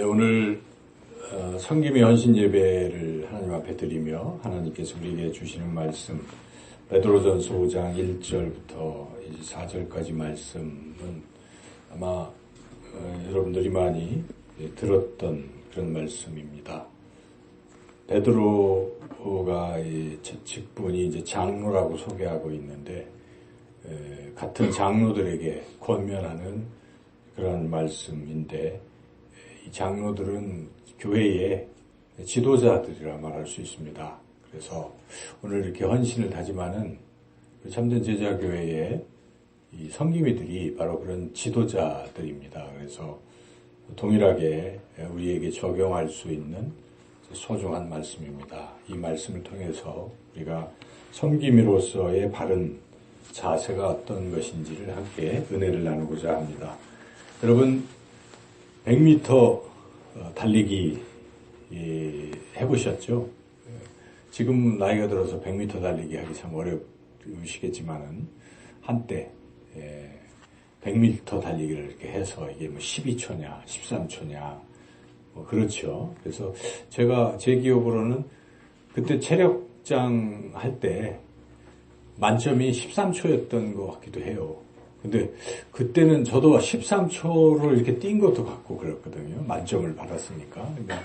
오늘 성김의 헌신 예배를 하나님 앞에 드리며 하나님께서 우리에게 주시는 말씀 베드로전서 5장 1절부터 4절까지 말씀은 아마 여러분들이 많이 들었던 그런 말씀입니다. 베드로가 첫 직분이 이제 장로라고 소개하고 있는데 같은 장로들에게 권면하는 그런 말씀인데 이 장로들은 교회의 지도자들이라 말할 수 있습니다. 그래서 오늘 이렇게 헌신을 다짐하는 참된 제자교회의 이 성김이들이 바로 그런 지도자들입니다. 그래서 동일하게 우리에게 적용할 수 있는 소중한 말씀입니다. 이 말씀을 통해서 우리가 성김이로서의 바른 자세가 어떤 것인지를 함께 은혜를 나누고자 합니다. 여러분 100m 달리기 해보셨죠? 지금 나이가 들어서 100m 달리기 하기 참 어려우시겠지만은 한때 100m 달리기를 이렇게 해서 이게 뭐 12초냐 13초냐 뭐 그렇죠. 그래서 제가 제 기억으로는 그때 체력장 할 때 만점이 13초였던 것 같기도 해요. 근데 그때는 저도 13초를 이렇게 뛴 것도 같고 그랬거든요. 만점을 받았으니까. 그러니까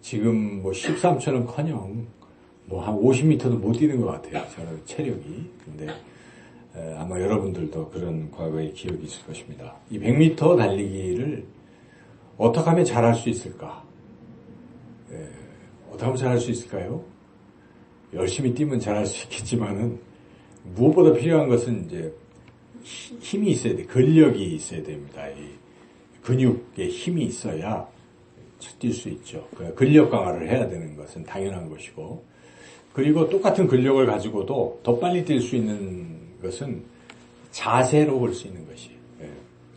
지금 뭐 13초는커녕 뭐 한 50m도 못 뛰는 것 같아요. 저는 체력이. 근데 아마 여러분들도 그런 과거의 기억이 있을 것입니다. 이 100m 달리기를 어떻게 하면 잘할 수 있을까? 어떻게 하면 잘할 수 있을까요? 열심히 뛰면 잘할 수 있겠지만은 무엇보다 필요한 것은 이제 힘이 있어야 돼. 근력이 있어야 됩니다. 이 근육에 힘이 있어야 뛸 수 있죠. 근력 강화를 해야 되는 것은 당연한 것이고, 그리고 똑같은 근력을 가지고도 더 빨리 뛸 수 있는 것은 자세로 볼 수 있는 것이.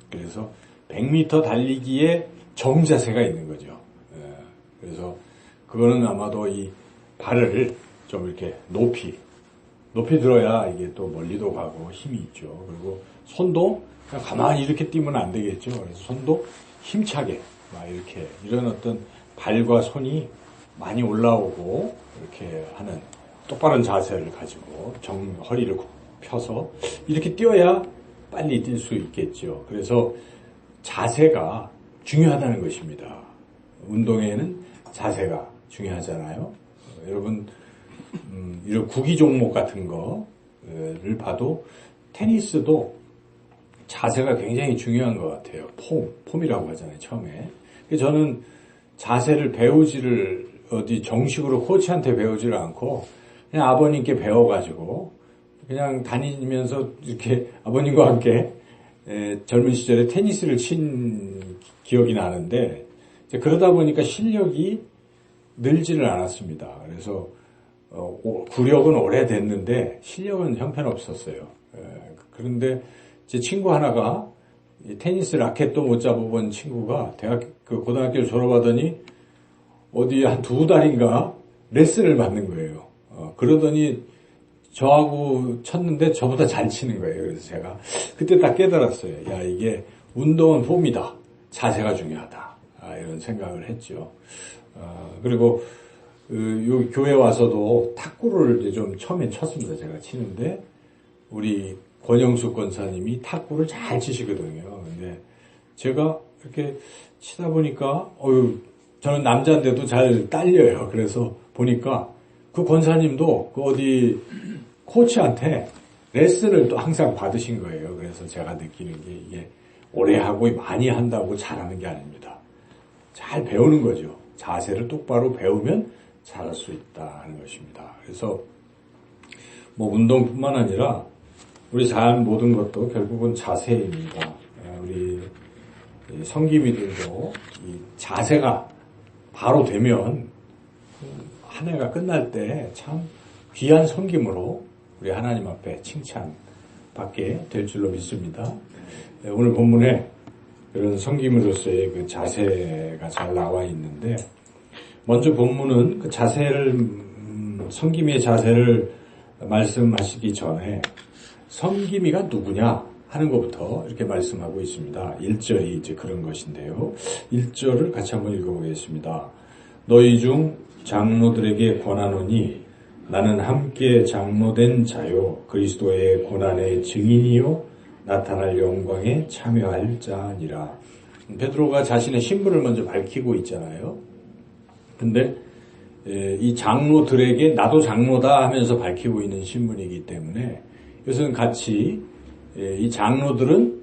그래서 100m 달리기에 정자세가 있는 거죠. 그래서 그거는 아마도 이 발을 좀 이렇게 높이 들어야 이게 또 멀리도 가고 힘이 있죠. 그리고 손도 그냥 가만히 이렇게 뛰면 안 되겠죠. 그래서 손도 힘차게 막 이렇게 이런 어떤 발과 손이 많이 올라오고 이렇게 하는 똑바른 자세를 가지고 허리를 펴서 이렇게 뛰어야 빨리 뛸 수 있겠죠. 그래서 자세가 중요하다는 것입니다. 운동에는 자세가 중요하잖아요. 여러분 이런 구기 종목 같은 거를 봐도 테니스도 자세가 굉장히 중요한 것 같아요. 폼이라고 하잖아요, 처음에. 저는 자세를 배우지를 어디 정식으로 코치한테 배우지를 않고 그냥 아버님께 배워가지고 그냥 다니면서 이렇게 아버님과 함께 젊은 시절에 테니스를 친 기억이 나는데 그러다 보니까 실력이 늘지를 않았습니다. 그래서 구력은 오래됐는데 실력은 형편없었어요. 그런데 제 친구 하나가 테니스 라켓도 못 잡아본 친구가 고등학교를 졸업하더니 어디 한 2달인가 레슨을 받는 거예요. 그러더니 저하고 쳤는데 저보다 잘 치는 거예요. 그래서 제가 그때 딱 깨달았어요. 야, 이게 운동은 폼이다. 자세가 중요하다. 이런 생각을 했죠. 그리고 여기 교회 와서도 탁구를 이제 좀 처음엔 쳤습니다. 제가 치는데 우리 권영숙 권사님이 탁구를 잘 치시거든요. 근데 제가 이렇게 치다 보니까 저는 남자인데도 잘 딸려요. 그래서 보니까 그 권사님도 그 어디 코치한테 레슨을 또 항상 받으신 거예요. 그래서 제가 느끼는 게 이게 오래 하고 많이 한다고 잘하는 게 아닙니다. 잘 배우는 거죠. 자세를 똑바로 배우면 잘할 수 있다는 것입니다. 그래서 뭐 운동뿐만 아니라 우리 잘 모든 것도 결국은 자세입니다. 우리 성김이들도 이 자세가 바로 되면 한 해가 끝날 때 참 귀한 성김으로 우리 하나님 앞에 칭찬받게 될 줄로 믿습니다. 오늘 본문에 그런 성김으로서의 그 자세가 잘 나와 있는데 먼저 본문은 그 자세를 성김이의 자세를 말씀하시기 전에 성김이가 누구냐 하는 것부터 이렇게 말씀하고 있습니다. 1절이 이제 그런 것인데요. 1절을 같이 한번 읽어보겠습니다. 너희 중 장로들에게 권하노니 나는 함께 장로된 자요 그리스도의 고난의 증인이요 나타날 영광에 참여할 자니라. 베드로가 자신의 신분을 먼저 밝히고 있잖아요. 근데 이 장로들에게 나도 장로다 하면서 밝히고 있는 신분이기 때문에 이것은 같이 이 장로들은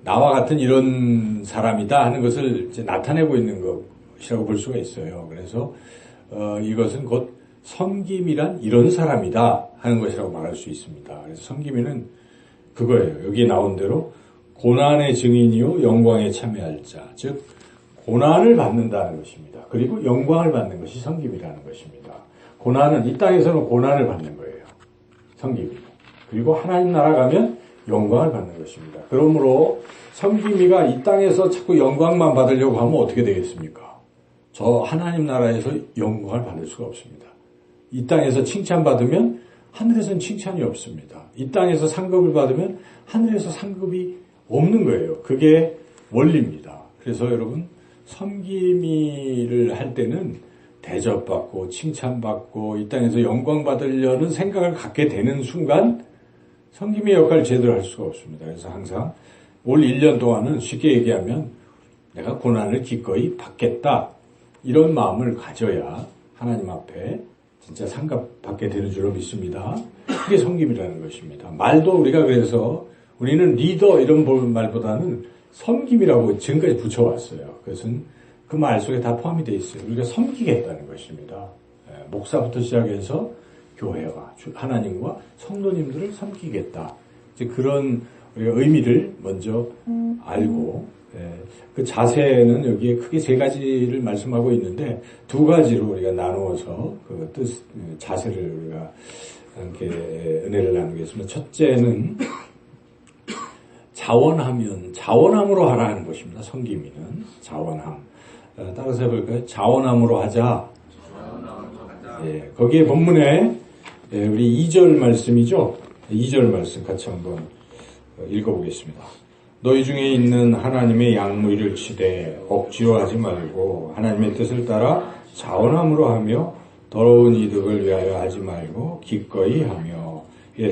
나와 같은 이런 사람이다 하는 것을 이제 나타내고 있는 것이라고 볼 수가 있어요. 그래서 이것은 곧 섬김이란 이런 사람이다 하는 것이라고 말할 수 있습니다. 그래서 섬김이는 그거예요. 여기에 나온 대로 고난의 증인이요 영광에 참여할 자, 즉 고난을 받는다는 것입니다. 그리고 영광을 받는 것이 섬김이라는 것입니다. 고난은 이 땅에서는 고난을 받는 거예요. 섬김이. 그리고 하나님 나라 가면 영광을 받는 것입니다. 그러므로 섬김이가 이 땅에서 자꾸 영광만 받으려고 하면 어떻게 되겠습니까? 저 하나님 나라에서 영광을 받을 수가 없습니다. 이 땅에서 칭찬받으면 하늘에서는 칭찬이 없습니다. 이 땅에서 상급을 받으면 하늘에서 상급이 없는 거예요. 그게 원리입니다. 그래서 여러분 섬김이를 할 때는 대접받고 칭찬받고 이 땅에서 영광 받으려는 생각을 갖게 되는 순간 섬김의 역할을 제대로 할 수가 없습니다. 그래서 항상 올 1년 동안은 쉽게 얘기하면 내가 고난을 기꺼이 받겠다 이런 마음을 가져야 하나님 앞에 진짜 상급 받게 되는 줄로 믿습니다. 그게 섬김이라는 것입니다. 말도 우리가 그래서 우리는 리더 이런 말보다는 섬김이라고 지금까지 붙여왔어요. 그것은 그 말 속에 다 포함이 되어 있어요. 우리가 섬기겠다는 것입니다. 목사부터 시작해서 교회와 하나님과 성도님들을 섬기겠다. 이제 그런 우리가 의미를 먼저 알고 그 자세는 여기에 크게 세 가지를 말씀하고 있는데 두 가지로 우리가 나누어서 그 뜻, 자세를 우리가 함께 은혜를 나누겠습니다. 첫째는 자원함으로 하라 하는 것입니다. 섬김이는 자원함. 따라서 해볼까요? 자원함으로 하자. 예, 거기에 본문에 우리 2절 말씀이죠. 2절 말씀 같이 한번 읽어보겠습니다. 너희 중에 있는 하나님의 양무리를 치되 억지로 하지 말고 하나님의 뜻을 따라 자원함으로 하며 더러운 이득을 위하여 하지 말고 기꺼이 하며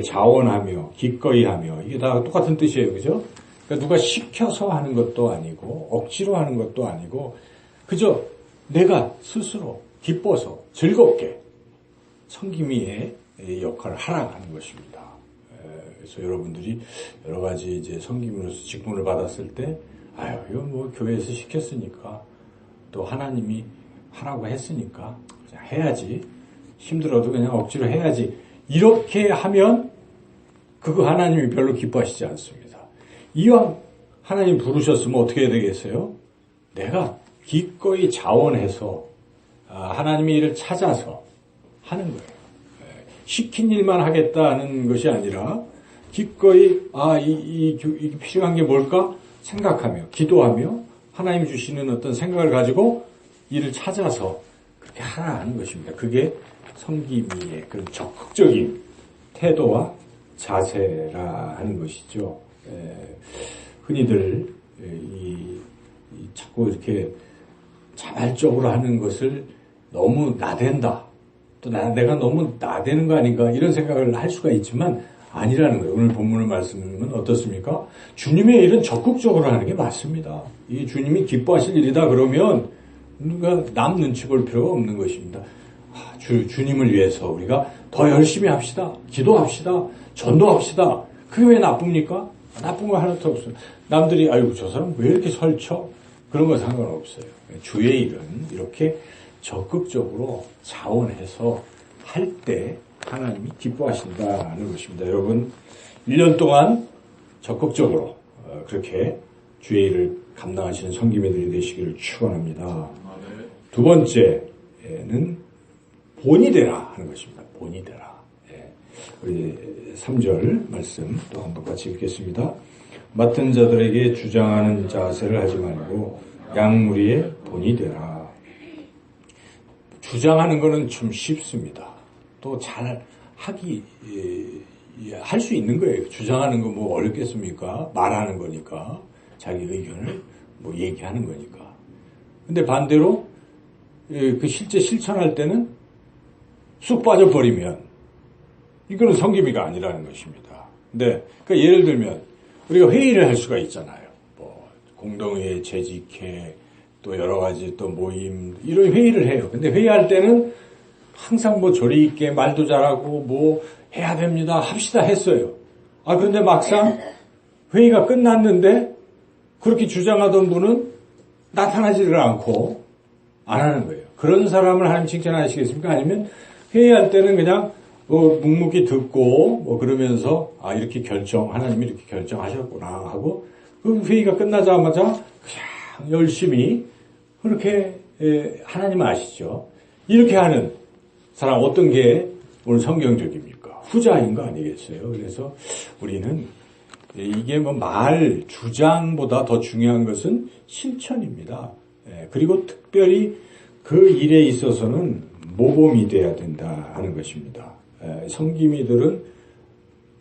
자원하며 기꺼이 하며 이게 다 똑같은 뜻이에요. 그죠? 그러니까 누가 시켜서 하는 것도 아니고 억지로 하는 것도 아니고 그저 내가 스스로 기뻐서 즐겁게 섬김이의 역할을 하라 하는 것입니다. 그래서 여러분들이 여러 가지 이제 섬김으로서 직분을 받았을 때 아유 이건 뭐 교회에서 시켰으니까 또 하나님이 하라고 했으니까 그냥 해야지 힘들어도 그냥 억지로 해야지 이렇게 하면 그거 하나님이 별로 기뻐하시지 않습니다. 이왕 하나님 부르셨으면 어떻게 해야 되겠어요? 내가 기꺼이 자원해서 하나님의 일을 찾아서 하는 거예요. 시킨 일만 하겠다는 것이 아니라 기꺼이 이게 필요한 게 뭘까 생각하며 기도하며 하나님이 주시는 어떤 생각을 가지고 일을 찾아서 그렇게 하라는 것입니다. 그게 섬김의 그런 적극적인 태도와 자세라 하는 것이죠. 흔히들 자꾸 이렇게 자발적으로 하는 것을 너무 나댄다. 또 내가 너무 나대는 거 아닌가 이런 생각을 할 수가 있지만 아니라는 거예요. 오늘 본문의 말씀은 어떻습니까? 주님의 일은 적극적으로 하는 게 맞습니다. 이 주님이 기뻐하실 일이다 그러면 누가 남 눈치 볼 필요가 없는 것입니다. 주님을 위해서 우리가 더 열심히 합시다. 기도합시다. 전도합시다. 그게 왜 나쁩니까? 나쁜 거 하나도 없어요. 남들이 아이고 저 사람 왜 이렇게 설쳐? 그런 건 상관없어요. 주의 일은 이렇게 적극적으로 자원해서 할 때 하나님이 기뻐하신다는 것입니다. 여러분 1년 동안 적극적으로 그렇게 주의 일을 감당하시는 섬김이들이 되시기를 축원합니다. 두 번째는 본이 되라 하는 것입니다. 본이 되라. 우리 3절 말씀 또 한번 같이 읽겠습니다. 맡은 자들에게 주장하는 자세를 하지 말고 양무리의 본이 되라. 주장하는 것은 좀 쉽습니다. 또 잘 하기 할 수 있는 거예요. 주장하는 거 뭐 어렵겠습니까? 말하는 거니까. 자기 의견을 뭐 얘기하는 거니까. 근데 반대로 그 실제 실천할 때는 쑥 빠져버리면 이거는 성김이가 아니라는 것입니다. 근데 그러니까 예를 들면 우리가 회의를 할 수가 있잖아요. 뭐 공동회의, 재직회, 또 여러 가지 또 모임 이런 회의를 해요. 근데 회의할 때는 항상 뭐 조리 있게 말도 잘하고 뭐 해야 됩니다. 합시다 했어요. 그런데 막상 회의가 끝났는데 그렇게 주장하던 분은 나타나지를 않고 안 하는 거예요. 그런 사람을 하나님 칭찬하시겠습니까? 아니면 회의할 때는 그냥 묵묵히 듣고 뭐 그러면서 이렇게 하나님이 이렇게 결정하셨구나 하고 그 회의가 끝나자마자 그냥 열심히 그렇게 하나님 아시죠? 이렇게 하는 사람 어떤 게 오늘 성경적입니까? 후자인 거 아니겠어요? 그래서 우리는 이게 뭐 주장보다 더 중요한 것은 실천입니다. 그리고 특별히 그 일에 있어서는 모범이 돼야 된다 하는 것입니다. 성김이들은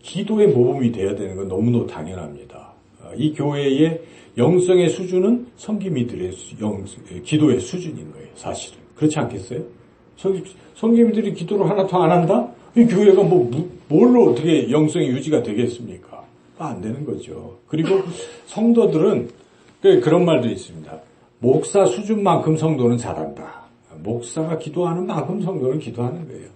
기도의 모범이 돼야 되는 건 너무너무 당연합니다. 이 교회의 영성의 수준은 성김이들의 기도의 수준인 거예요. 사실은. 그렇지 않겠어요? 성김이들이 기도를 하나도 안 한다? 이 교회가 뭘로 어떻게 영성이 유지가 되겠습니까? 안 되는 거죠. 그리고 성도들은 그런 말도 있습니다. 목사 수준만큼 성도는 잘한다. 목사가 기도하는 만큼 성도는 기도하는 거예요.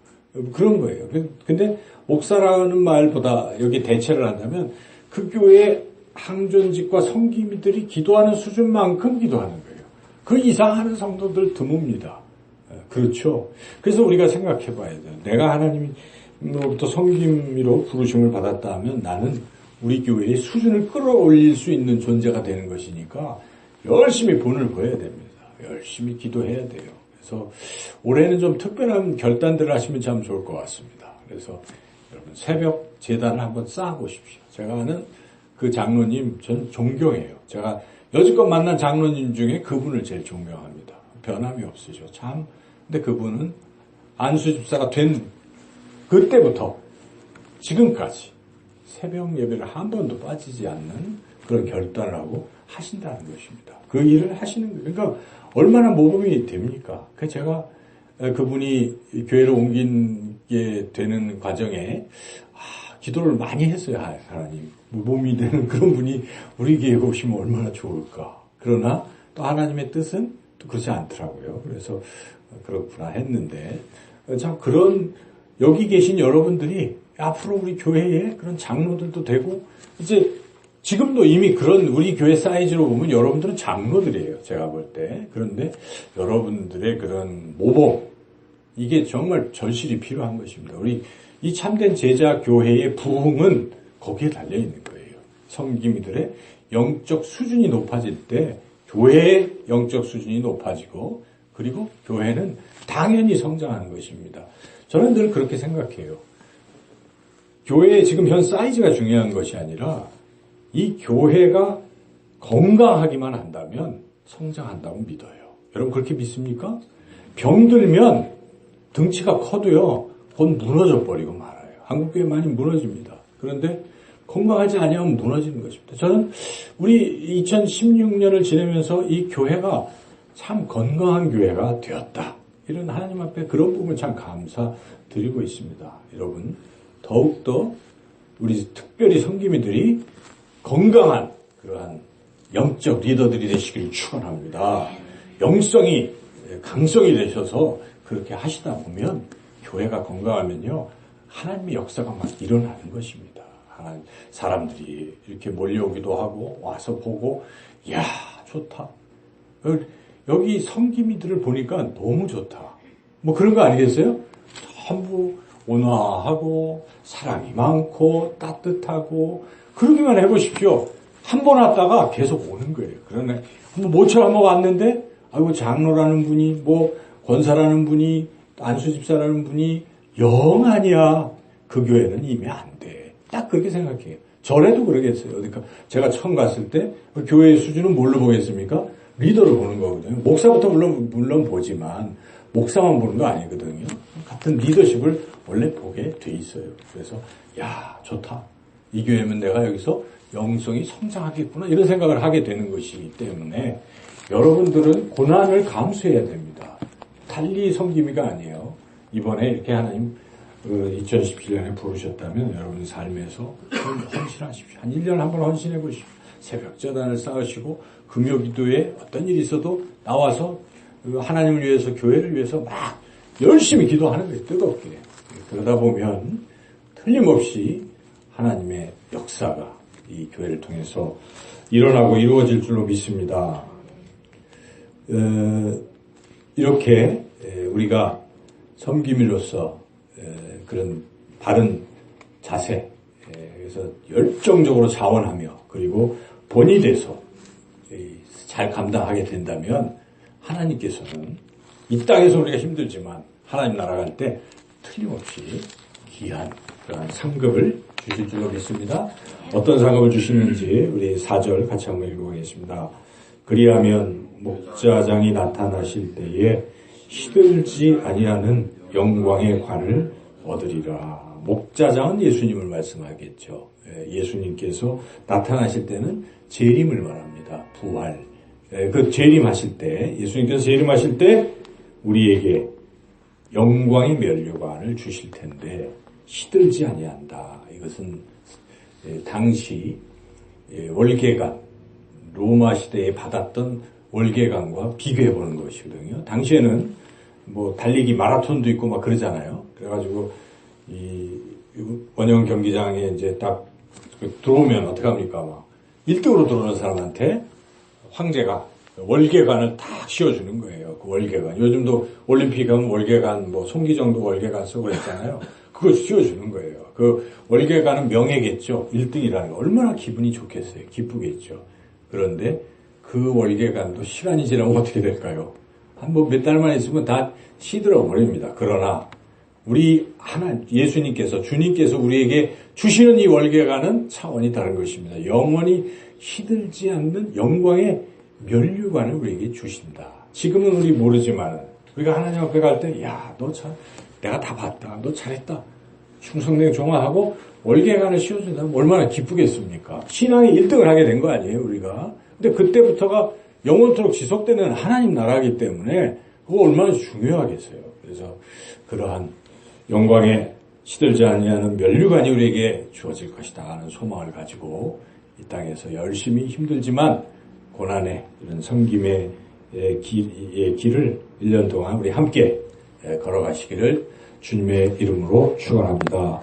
그런 거예요. 근데 목사라는 말보다 여기 대체를 한다면 그 교회의 항존직과 성김이들이 기도하는 수준만큼 기도하는 거예요. 그 이상 하는 성도들 드뭅니다. 그렇죠. 그래서 우리가 생각해 봐야 돼요. 내가 하나님으로부터 성김이로 부르심을 받았다 하면 나는 우리 교회의 수준을 끌어올릴 수 있는 존재가 되는 것이니까 열심히 본을 보여야 됩니다. 열심히 기도해야 돼요. 그래서 올해는 좀 특별한 결단들을 하시면 참 좋을 것 같습니다. 그래서 여러분 새벽 제단을 한번 쌓아보십시오. 제가 아는 그 장로님 전 존경해요. 제가 여지껏 만난 장로님 중에 그분을 제일 존경합니다. 변함이 없으죠. 참. 근데 그분은 안수 집사가 된 그때부터 지금까지 새벽 예배를 한 번도 빠지지 않는 그런 결단을 하고 하신다는 것입니다. 그 일을 하시는 거예요. 그러니까 얼마나 모범이 됩니까? 제가 그분이 교회를 옮기게 되는 과정에 기도를 많이 했어요. 하나님 모범이 되는 그런 분이 우리 교회에 오시면 얼마나 좋을까. 그러나 또 하나님의 뜻은 또 그렇지 않더라고요. 그래서 그렇구나 했는데 참 그런 여기 계신 여러분들이 앞으로 우리 교회에 그런 장로들도 되고 이제 지금도 이미 그런 우리 교회 사이즈로 보면 여러분들은 장로들이에요. 제가 볼 때. 그런데 여러분들의 그런 모범 이게 정말 절실히 필요한 것입니다. 우리 이 참된 제자 교회의 부흥은 거기에 달려 있는 거예요. 성김이들의 영적 수준이 높아질 때 교회의 영적 수준이 높아지고 그리고 교회는 당연히 성장하는 것입니다. 저는 늘 그렇게 생각해요. 교회의 지금 현 사이즈가 중요한 것이 아니라 이 교회가 건강하기만 한다면 성장한다고 믿어요. 여러분 그렇게 믿습니까? 병들면 등치가 커도요. 곧 무너져 버리고 말아요. 한국교회 많이 무너집니다. 그런데 건강하지 아니하면 무너지는 것입니다. 저는 우리 2016년을 지내면서 이 교회가 참 건강한 교회가 되었다. 이런 하나님 앞에 그런 부분을 참 감사드리고 있습니다. 여러분 더욱더 우리 특별히 성김이들이 건강한 그러한 영적 리더들이 되시기를 축원합니다. 영성이 강성이 되셔서 그렇게 하시다 보면 교회가 건강하면요 하나님의 역사가 막 일어나는 것입니다. 사람들이 이렇게 몰려오기도 하고 와서 보고 이야 좋다. 여기 성김이들을 보니까 너무 좋다. 뭐 그런 거 아니겠어요? 전부 온화하고 사랑이 많고 따뜻하고 그러기만 해보십시오. 한 번 왔다가 계속 오는 거예요. 그러네. 모처럼 한번 왔는데 아이고 장로라는 분이 뭐 권사라는 분이 안수집사라는 분이 영 아니야. 그 교회는 이미 안 돼. 딱 그렇게 생각해요. 전에도 그러겠어요. 그러니까 제가 처음 갔을 때 교회의 수준은 뭘로 보겠습니까? 리더를 보는 거거든요. 목사부터 물론 보지만 목사만 보는 거 아니거든요. 같은 리더십을 원래 보게 돼 있어요. 그래서 야, 좋다. 이 교회면 내가 여기서 영성이 성장하겠구나 이런 생각을 하게 되는 것이기 때문에 여러분들은 고난을 감수해야 됩니다. 달리 섬김이가 아니에요. 이번에 이렇게 하나님 2017년에 부르셨다면 여러분 삶에서 헌신하십시오. 한 1년에 한 번 헌신해 보십시오. 새벽 저단을 쌓으시고 금요기도에 어떤 일이 있어도 나와서 하나님을 위해서 교회를 위해서 막 열심히 기도하는 거예요. 뜨겁게. 그러다 보면 틀림없이 하나님의 역사가 이 교회를 통해서 일어나고 이루어질 줄로 믿습니다. 이렇게 우리가 섬김이로서 그런 바른 자세, 그래서 열정적으로 자원하며 그리고 본이 돼서 잘 감당하게 된다면 하나님께서는 이 땅에서 우리가 힘들지만 하나님 나라 갈 때 틀림없이 귀한 그러한 상급을 주실 줄로 믿습니다. 어떤 상급을 주시는지 우리 4절 같이 한번 읽어보겠습니다. 그리하면 목자장이 나타나실 때에 시들지 아니하는 영광의 관을 얻으리라. 목자장은 예수님을 말씀하겠죠. 예수님께서 나타나실 때는 재림을 말합니다. 부활. 그 재림하실 때, 예수님께서 재림하실 때 우리에게 영광의 면류관을 주실 텐데 시들지 아니한다. 이것은 당시 월계관, 로마 시대에 받았던 월계관과 비교해 보는 것이거든요. 당시에는 뭐 달리기 마라톤도 있고 막 그러잖아요. 그래가지고 이 원형 경기장에 이제 딱 들어오면 어떡합니까? 막 1등으로 들어오는 사람한테 황제가 월계관을 딱 씌워주는 거예요. 그 월계관. 요즘도 올림픽 가면 월계관, 뭐 송기정도 월계관 쓰고 그랬잖아요. 그걸 씌워주는 거예요. 그 월계관은 명예겠죠. 1등이라는 거. 얼마나 기분이 좋겠어요. 기쁘겠죠. 그런데 그 월계관도 시간이 지나면 어떻게 될까요? 한 뭐 몇 달만 있으면 다 시들어 버립니다. 그러나 우리 예수님께서, 주님께서 우리에게 주시는 이 월계관은 차원이 다른 것입니다. 영원히 시들지 않는 영광의 면류관을 우리에게 주신다. 지금은 우리 모르지만 우리가 하나님 앞에 갈 때, 야, 너 참, 내가 다 봤다. 너 잘했다. 충성된 종아하고 월계관을 씌워준다면 얼마나 기쁘겠습니까? 신앙이 1등을 하게 된 거 아니에요, 우리가? 근데 그때부터가 영원토록 지속되는 하나님 나라이기 때문에 그거 얼마나 중요하겠어요. 그래서 그러한 영광에 시들지 아니하는 면류관이 우리에게 주어질 것이다 하는 소망을 가지고 이 땅에서 열심히 힘들지만 고난의 이런 섬김의 길을 1년 동안 우리 함께 걸어가시기를 주님의 이름으로 축원합니다.